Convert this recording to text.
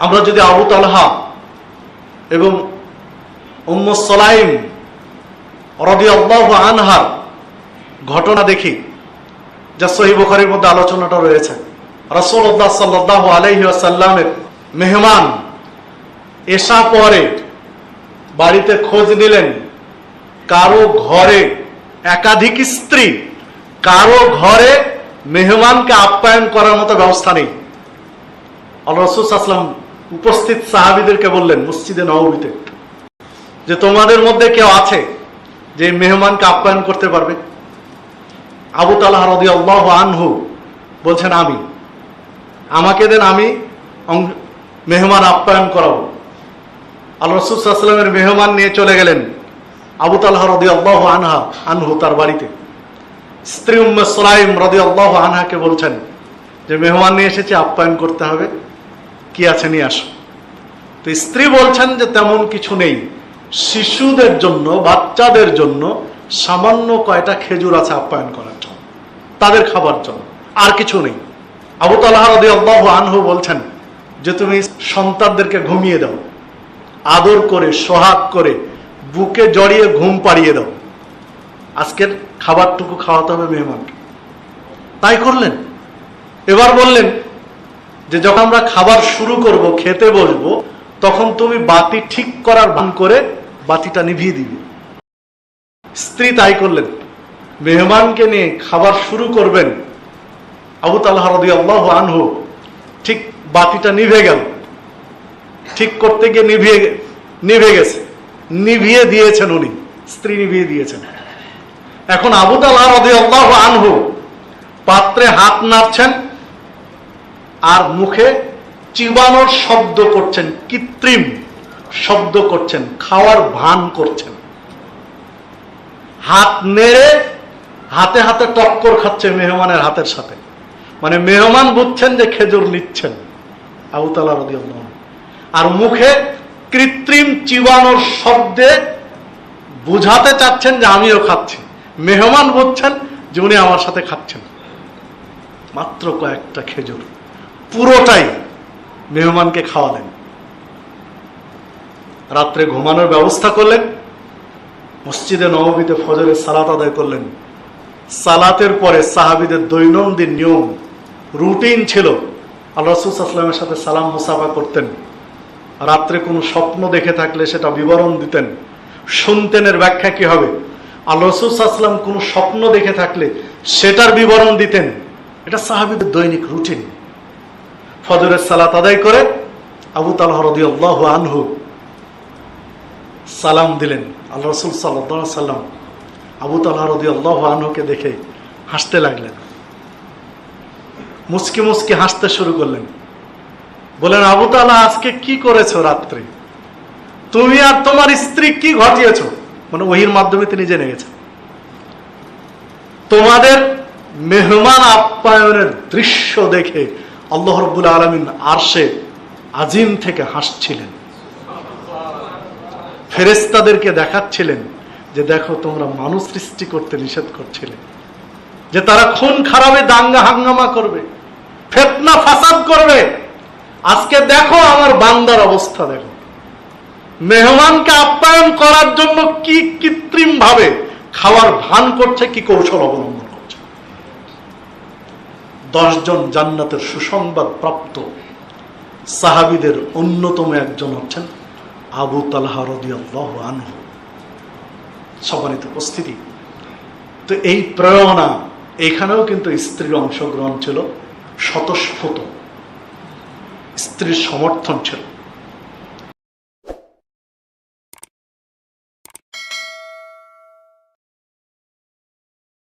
আমরা যদি আবু তালহা এবং উম্মে সুলাইম রাদিয়াল্লাহু আনহার ঘটনা দেখি, যা সহিহ বুখারীর মধ্যে আলোচনাটা রয়েছে। রাসূলুল্লাহ সাল্লাল্লাহু আলাইহি ওয়াসাল্লামের মেহমান এশা পরে বাড়িতে খোঁজ নিলেন, কারো ঘরে একাধিক স্ত্রী, কারো ঘরে মেহমানকে আপ্যায়ন করার মতো ব্যবস্থা নেই। আল্লাহ রাসূল সাল্লাল্লাহু আলাইহি ওয়াসাল্লাম উপস্থিত সাহাবীদেরকে বললেন মসজিদে নববীতে, যে তোমাদের মধ্যে কেউ আছে যে মেহমানকে আপ্যায়ন করতে পারবে? আবু তালহা রাদিয়াল্লাহু আনহু বলছেন, আমাকে দেন, আমি মেহমান আপ্যায়ন করাবো। আল্লাহ রাসূল সাল্লাল্লাহু আলাইহি ওয়াসাল্লামের মেহমান নিয়ে চলে গেলেন আবু তালহা রাদিয়াল্লাহু আনহু তার বাড়িতে। স্ত্রী উম্মে সুলাইম রাদিয়াল্লাহু আনহাকে বলছেন যে মেহমান নিয়ে এসেছে, আপ্যায়ন করতে হবে, কি আছে নিয়ে আসো। তো স্ত্রী বলছেন যে তেমন কিছু নেই, শিশুদের জন্য, বাচ্চাদের জন্য সামান্য কয়টা খেজুর আছে আপ্যায়ন করার জন্য, তাদের খাবার জন্য, আর কিছু নেই। আবু তালহা রাদিয়াল্লাহু আনহু বলছেন যে তুমি সন্তানদেরকে ঘুমিয়ে দাও, আদর করে সোহাগ করে বুকে জড়িয়ে ঘুম পাড়িয়ে দাও, আজকের খাবারটুকু খাওয়াতে হবে মেহমানকে। তাই করলেন। এবার বললেন যে যখন আমরা খাবার শুরু করব, খেতে বসবো, তখন তুমি বাতি ঠিক করার ভান করে বাতিটা নিভিয়ে দিবে। স্ত্রী তাই করলেন। মেহমানকে নিয়ে খাবার শুরু করবেন, আবু তালহা রাদিয়াল্লাহু আনহু ঠিক বাতিটা নিভে গেল, ঠিক করতে গিয়ে নিভে গেছে, নিভিয়ে দিয়েছেন উনি, স্ত্রী নিভিয়ে দিয়েছেন। এখন আবু তালহা রাদিয়াল্লাহু আনহু পাত্রে হাত নাড়ছেন আর মুখে চিবানোর শব্দ করছেন, কৃত্রিম শব্দ করছেন, খাওয়ার ভান করছেন। হাত নেড়ে হাতে হাতে টক্কর খাচ্ছে মেহমানের হাতের সাথে, মানে মেহমান বুঝছেন যে খেজুর নিচ্ছেন আবু তালহা রাদিয়াল্লাহু আনহু, আর মুখে কৃত্রিম চিবানোর শব্দে বুঝাতে চাচ্ছেন যে আমিও খাচ্ছি। মেহমান বুঝছেন যে উনি আমার সাথে খাচ্ছেন। মাত্র কয়েকটা খেজুর, পুরোটাই মেহমানকে খাওয়ালেন। রাত্রে ঘুমানোর ব্যবস্থা করলেন, মসজিদে নববীতে ফজরের সালাত আদায় করলেন। সালাতের পরে সাহাবীদের দৈনন্দিন নিয়ম, রুটিন ছিল, আল্লাহ রাসূল সাল্লাল্লাহু আলাইহি ওয়াসাল্লামের সাথে সালাম মুসাফা করতেন। রাত্রে কোনো স্বপ্ন দেখে থাকলে সেটা বিবরণ দিতেন, শুনতেন এর ব্যাখ্যা কি হবে। আল্লাহ রাসূল সাল্লাল্লাহু আলাইহি ওয়াসাল্লাম কোনো স্বপ্ন দেখে থাকলে সেটার বিবরণ দিতেন। এটা সাহাবীদের দৈনিক রুটিন। ফজরের সালাত আদায় করে আবু তালহা রাদিয়াল্লাহু আনহু সালাম দিলেন। আল্লাহ রাসূল সাল্লাল্লাহু আলাইহি ওয়াসাল্লাম আবু তালহা রাদিয়াল্লাহু আনহুকে দেখে হাসতে লাগলেন, মুচকি মুচকি হাসতে শুরু করলেন। বলেন, আবু তালহা আজকে কি করেছো রাত্রে? তুমি আর তোমার স্ত্রী কি ঘটিয়েছো? মানে ওহীর মাধ্যমে তিনি জেনে গেছেন। তোমাদের মেহমান আপ্যায়নের দৃশ্য দেখে আল্লাহ রাব্বুল আলামিন আরশে আজিম থেকে হাসছিলেন, ফেরেশতাদেরকে দেখাচ্ছিলেন যে দেখো তোমরা মানুষ সৃষ্টি করতে নিষেধ করছিলে, যে তারা খুন খারাপে দাঙ্গা হাঙ্গামা করবে, ফিতনা ফাসাদ করবে। আজকে দেখো আমার বান্দার অবস্থা, দেখো মেহমানকে আপ্যায়ন করার জন্য কি কৃত্রিম ভাবে খাওয়ার ভান করছে, কি কৌশল অবলম্বন করছে। 10 জন জান্নাতের সুসংবাদ প্রাপ্ত সাহাবীদের অন্যতম একজন হচ্ছেন আবু তালহা রাদিয়াল্লাহু আনহু। সম্মানিত উপস্থিতি, তো এই প্রেরণা, এখানেও কিন্তু স্ত্রীর অংশগ্রহণ ছিল স্বতঃস্ফূর্ত, স্ত্রীর সমর্থন ছিল।